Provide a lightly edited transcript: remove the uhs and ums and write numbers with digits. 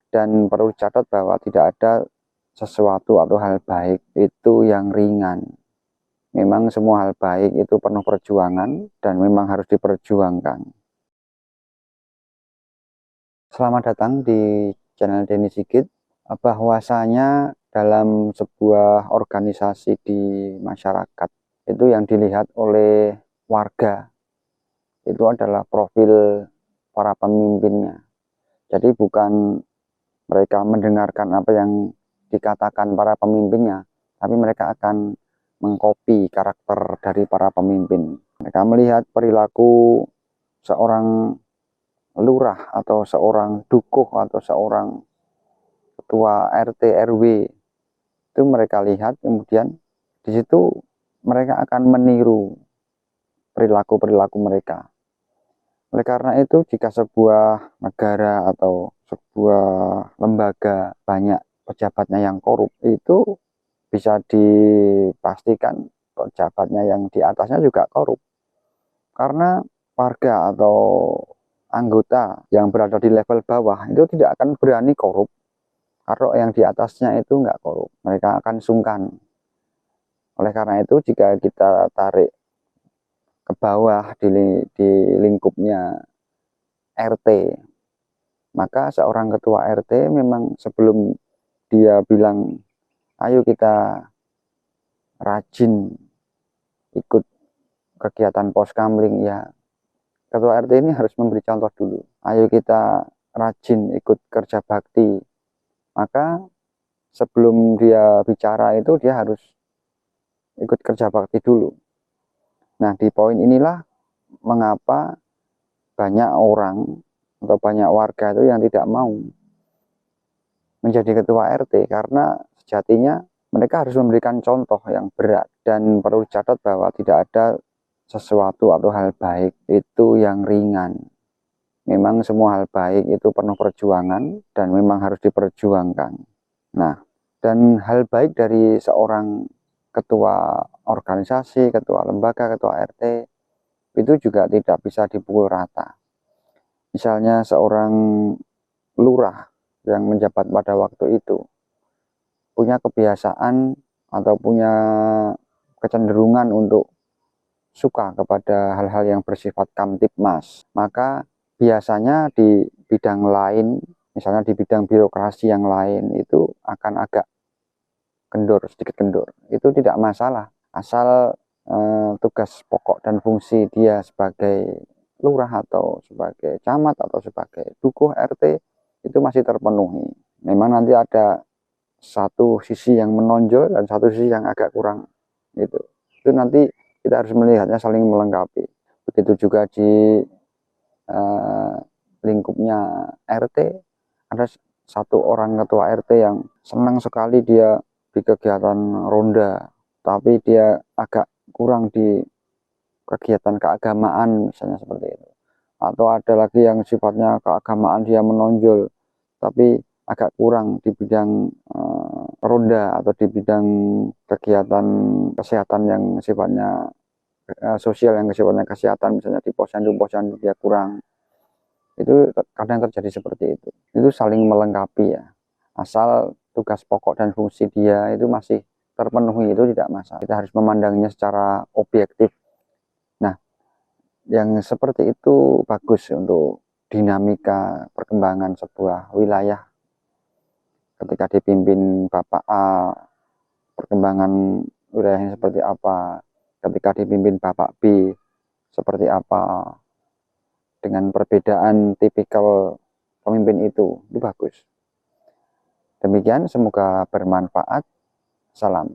Dan perlu dicatat bahwa tidak ada sesuatu atau hal baik itu yang ringan. Memang semua hal baik itu penuh perjuangan dan memang harus diperjuangkan. Selamat datang di channel Denny Sigit. Bahwasanya dalam sebuah organisasi di masyarakat itu yang dilihat oleh warga itu adalah profil para pemimpinnya. Jadi bukan mereka mendengarkan apa yang dikatakan para pemimpinnya, tapi mereka akan mengkopi karakter dari para pemimpin. Mereka melihat perilaku seorang lurah atau seorang dukuh atau seorang ketua RT RW, itu mereka lihat, kemudian di situ mereka akan meniru perilaku-perilaku mereka. Oleh karena itu, jika sebuah negara atau sebuah lembaga banyak pejabatnya yang korup, itu bisa dipastikan pejabatnya yang di atasnya juga korup. Karena warga atau anggota yang berada di level bawah itu tidak akan berani korup. Kalau yang di atasnya itu nggak korup, mereka akan sungkan. Oleh karena itu, jika kita tarik ke bawah di lingkupnya RT, maka seorang ketua RT memang sebelum dia bilang ayo kita rajin ikut kegiatan poskamling, ya ketua RT ini harus memberi contoh dulu. Ayo kita rajin ikut kerja bakti, maka sebelum dia bicara itu dia harus ikut kerja bakti dulu. Nah, di poin inilah mengapa banyak orang atau banyak warga itu yang tidak mau menjadi ketua RT, karena sejatinya mereka harus memberikan contoh yang berat. Dan perlu dicatat bahwa tidak ada sesuatu atau hal baik itu yang ringan. Memang semua hal baik itu penuh perjuangan dan memang harus diperjuangkan. Nah, dan hal baik dari seorang ketua organisasi, ketua lembaga, ketua RT itu juga tidak bisa dipukul rata. Misalnya seorang lurah yang menjabat pada waktu itu punya kebiasaan atau punya kecenderungan untuk suka kepada hal-hal yang bersifat kamtipmas, maka biasanya di bidang lain, misalnya di bidang birokrasi yang lain, itu akan agak kendor, sedikit kendor. Itu tidak masalah, asal tugas pokok dan fungsi dia sebagai lurah atau sebagai camat atau sebagai dukuh RT itu masih terpenuhi. Memang nanti ada satu sisi yang menonjol dan satu sisi yang agak kurang, gitu. Itu nanti kita harus melihatnya saling melengkapi. Begitu juga di lingkupnya RT, ada satu orang ketua RT yang senang sekali dia di kegiatan ronda, tapi dia agak kurang di kegiatan keagamaan, misalnya seperti itu. Atau ada lagi yang sifatnya keagamaan dia menonjol, tapi agak kurang di bidang ronda atau di bidang kegiatan kesehatan yang sifatnya sosial, yang sifatnya kesehatan, misalnya di posyandu dia kurang. Itu kadang terjadi seperti itu saling melengkapi ya, asal tugas pokok dan fungsi dia itu masih terpenuhi, itu tidak masalah. Kita harus memandangnya secara objektif. Nah, yang seperti itu bagus untuk dinamika perkembangan sebuah wilayah. Ketika dipimpin Bapak A, perkembangan wilayahnya seperti apa. Ketika dipimpin Bapak B, seperti apa. Dengan perbedaan tipikal pemimpin itu bagus. Demikian, semoga bermanfaat. Salam.